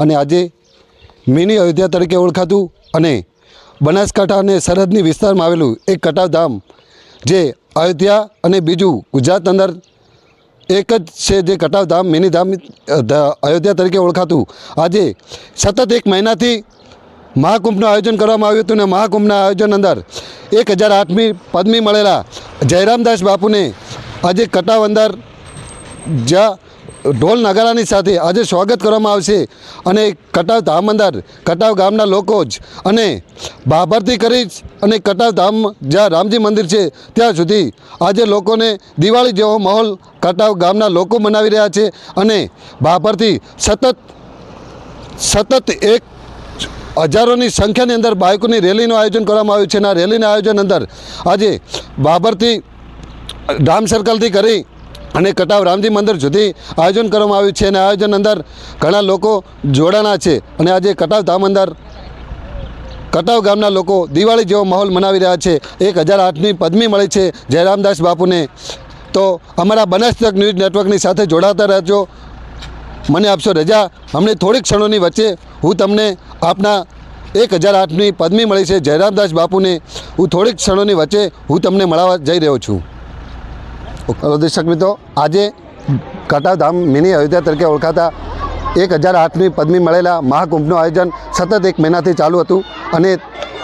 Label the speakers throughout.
Speaker 1: અને આજે મિની અયોધ્યા તરીકે ઓળખાતું અને બનાસકાંઠા અને સરહદની વિસ્તારમાં આવેલું એક કટાવધામ જે અયોધ્યા અને બીજું ગુજરાત અંદર એક જ છે, જે કટાવધામ મિની ધામ અયોધ્યા તરીકે ઓળખાતું આજે સતત 1 મહિનાથી મહાકુંભનું આયોજન કરવામાં આવ્યું હતું. અને મહાકુંભના આયોજન અંદર 1008મી પદવી મળેલા જયરામદાસ બાપુને આજે કટાવ અંદર જ્યાં ઢોલ નગારાની સાથે આજે સ્વાગત કરવામાં આવશે. અને કટાવ ધામ અંદર કટાવ ગામના લોકો જ અને બાભરથી કરી અને કટાવ ધામ જ્યાં રામજી મંદિર છે ત્યાં સુધી આજે લોકોને દિવાળી જેવો માહોલ કટાવ ગામના લોકો મનાવી રહ્યા છે. અને બાભરથી સતત એક હજારોની સંખ્યાની અંદર બાઇકોની રેલીનું આયોજન કરવામાં આવ્યું છે. અને આ રેલીના આયોજન અંદર આજે બાભરથી રામ સર્કલથી કરી અને કટાવ રામજી મંદિર સુધી આયોજન કરવામાં આવ્યું છે. અને આયોજન અંદર ઘણા લોકો જોડાણા છે. અને આજે કટાવ ધામ અંદર કટાવ ગામના લોકો દિવાળી જેવો માહોલ મનાવી રહ્યા છે. 1008ની પદવી મળી છે જયરામદાસ બાપુને. તો અમારા બનાસ તક ન્યૂઝ નેટવર્કની સાથે જોડાતા રહેજો. મને આપશો રજા. અમને થોડીક ક્ષણોની વચ્ચે હું તમને આપના 1008ની પદવી મળી છે જયરામદાસ બાપુને હું થોડીક ક્ષણોની વચ્ચે હું તમને મળવા જઈ રહ્યો છું. દર્શક મિત્રો, આજે કટાવ ધામ મિની અયોધ્યા તરીકે ઓળખાતા 1008ની પદવી મળેલા મહાકુંભનું આયોજન સતત 1 મહિનાથી ચાલુ હતું. અને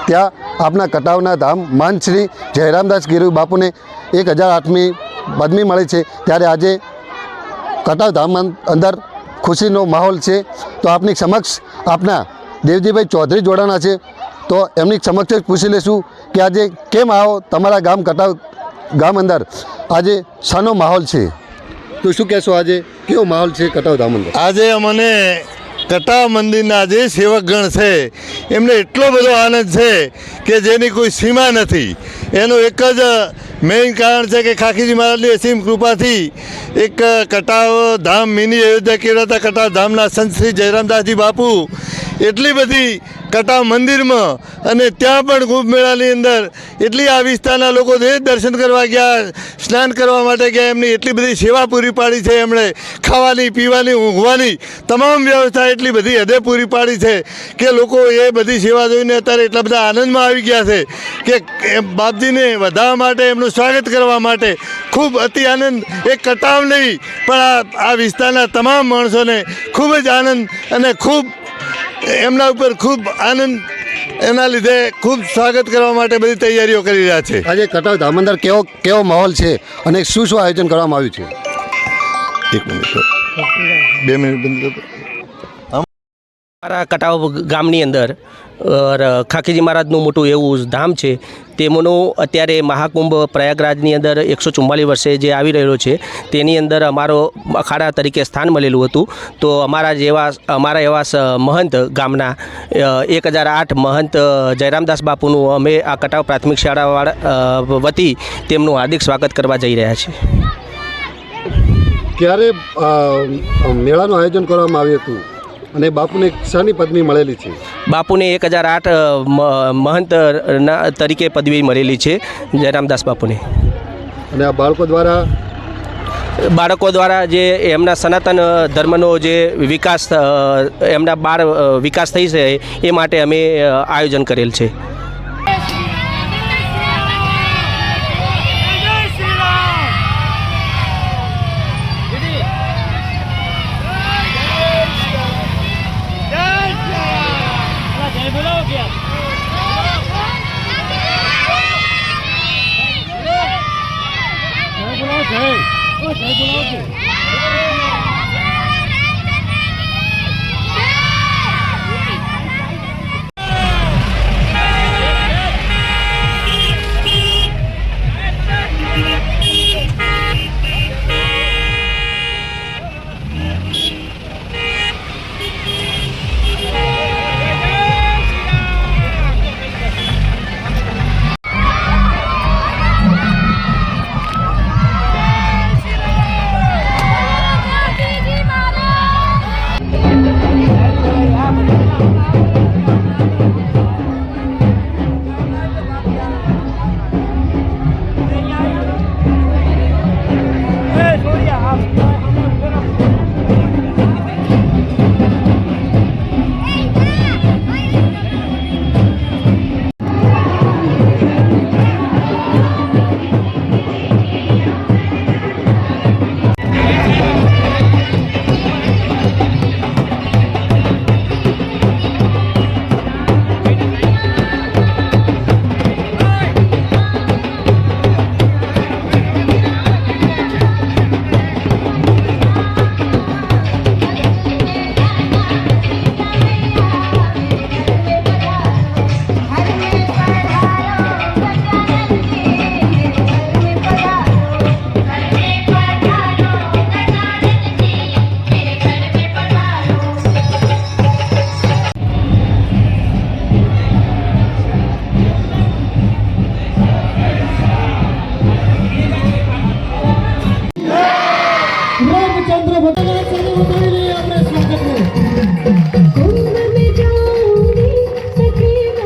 Speaker 1: ત્યાં આપના કટાવના ધામ મહંત શ્રી જયરામદાસ ગીરુ બાપુને 1008મી પદવી મળી છે. ત્યારે આજે કટાવ ધામ અંદર ખુશીનો માહોલ છે. તો આપની સમક્ષ આપના દેવજીભાઈ ચૌધરી જોડાણા છે. તો એમની સમક્ષ જ પૂછી લેશું કે આજે કેમ આવો તમારા ગામ કટાવ ગામ અંદર આજે શાનો માહોલ છે? તો શું કહેશો, આજે કેવો માહોલ છે કટાવ ધામ અંદર?
Speaker 2: આજે અમને કટાવ મંદિરના જે સેવકગણ છે એમને એટલો બધો આનંદ છે કે જેની કોઈ સીમા નથી. એનું એક જ મેઇન કારણ છે કે ખાખીજી મહારાજની અસીમ કૃપાથી એક કટાવ ધામ મિની અયોધ્યા કહેવાતા કટાવ ધામના સંત શ્રી જયરામદાસજી બાપુ એટલી બધી કટાવ મંદિરમાં અને ત્યાં પણ કુંભ મેળાની અંદર એટલી આ વિસ્તારના લોકો દર્શન કરવા ગયા, સ્નાન કરવા માટે ગયા, એમની એટલી બધી સેવા પૂરી પાડી છે. એમણે ખાવાની, પીવાની, ઊંઘવાની તમામ વ્યવસ્થા એટલી બધી હદે પૂરી પાડી છે કે લોકો એ બધી સેવા જોઈને અત્યારે એટલા બધા આનંદમાં આવી ગયા છે કે બાપજીને વધારવા માટે, એમનું સ્વાગત કરવા માટે ખૂબ અતિ આનંદ. એક કટાવ નહીં પણ આ વિસ્તારના તમામ માણસોને ખૂબ જ આનંદ અને ખૂબ એમના ઉપર ખૂબ આનંદ, એના લીધે ખૂબ સ્વાગત કરવા માટે બધી તૈયારીઓ કરી રહ્યા છે.
Speaker 1: આજે કટાવ ધામ અંદર કેવો માહોલ છે અને શું આયોજન કરવામાં આવ્યું છે?
Speaker 2: 1 મિનિટ, 2 મિનિટ બંધ.
Speaker 3: અમારા કટાવ ગામની અંદર ખાખીજી મહારાજનું મોટું એવું ધામ છે. તેમનું અત્યારે મહાકુંભ પ્રયાગરાજની અંદર 144 વર્ષે જે આવી રહ્યો છે તેની અંદર અમારો અખાડા તરીકે સ્થાન મળેલું હતું. તો અમારા એવા મહંત ગામના 1008 મહંત જયરામદાસ બાપુનું અમે આ કટાવ પ્રાથમિક શાળાવાળા વતી તેમનું હાર્દિક સ્વાગત કરવા જઈ રહ્યા છીએ.
Speaker 1: ક્યારે મેળાનું આયોજન કરવામાં આવ્યું હતું અને બાપુને શાની પદવી મળેલી છે?
Speaker 3: બાપુને 1008 મહંત તરીકે પદવી મળેલી છે જયરામદાસ બાપુને.
Speaker 1: અને આ બાળકો દ્વારા જે એમના સનાતન ધર્મનો જે વિકાસ, એમના વિકાસ થઈ છે એ માટે અમે આયોજન કરેલ છે.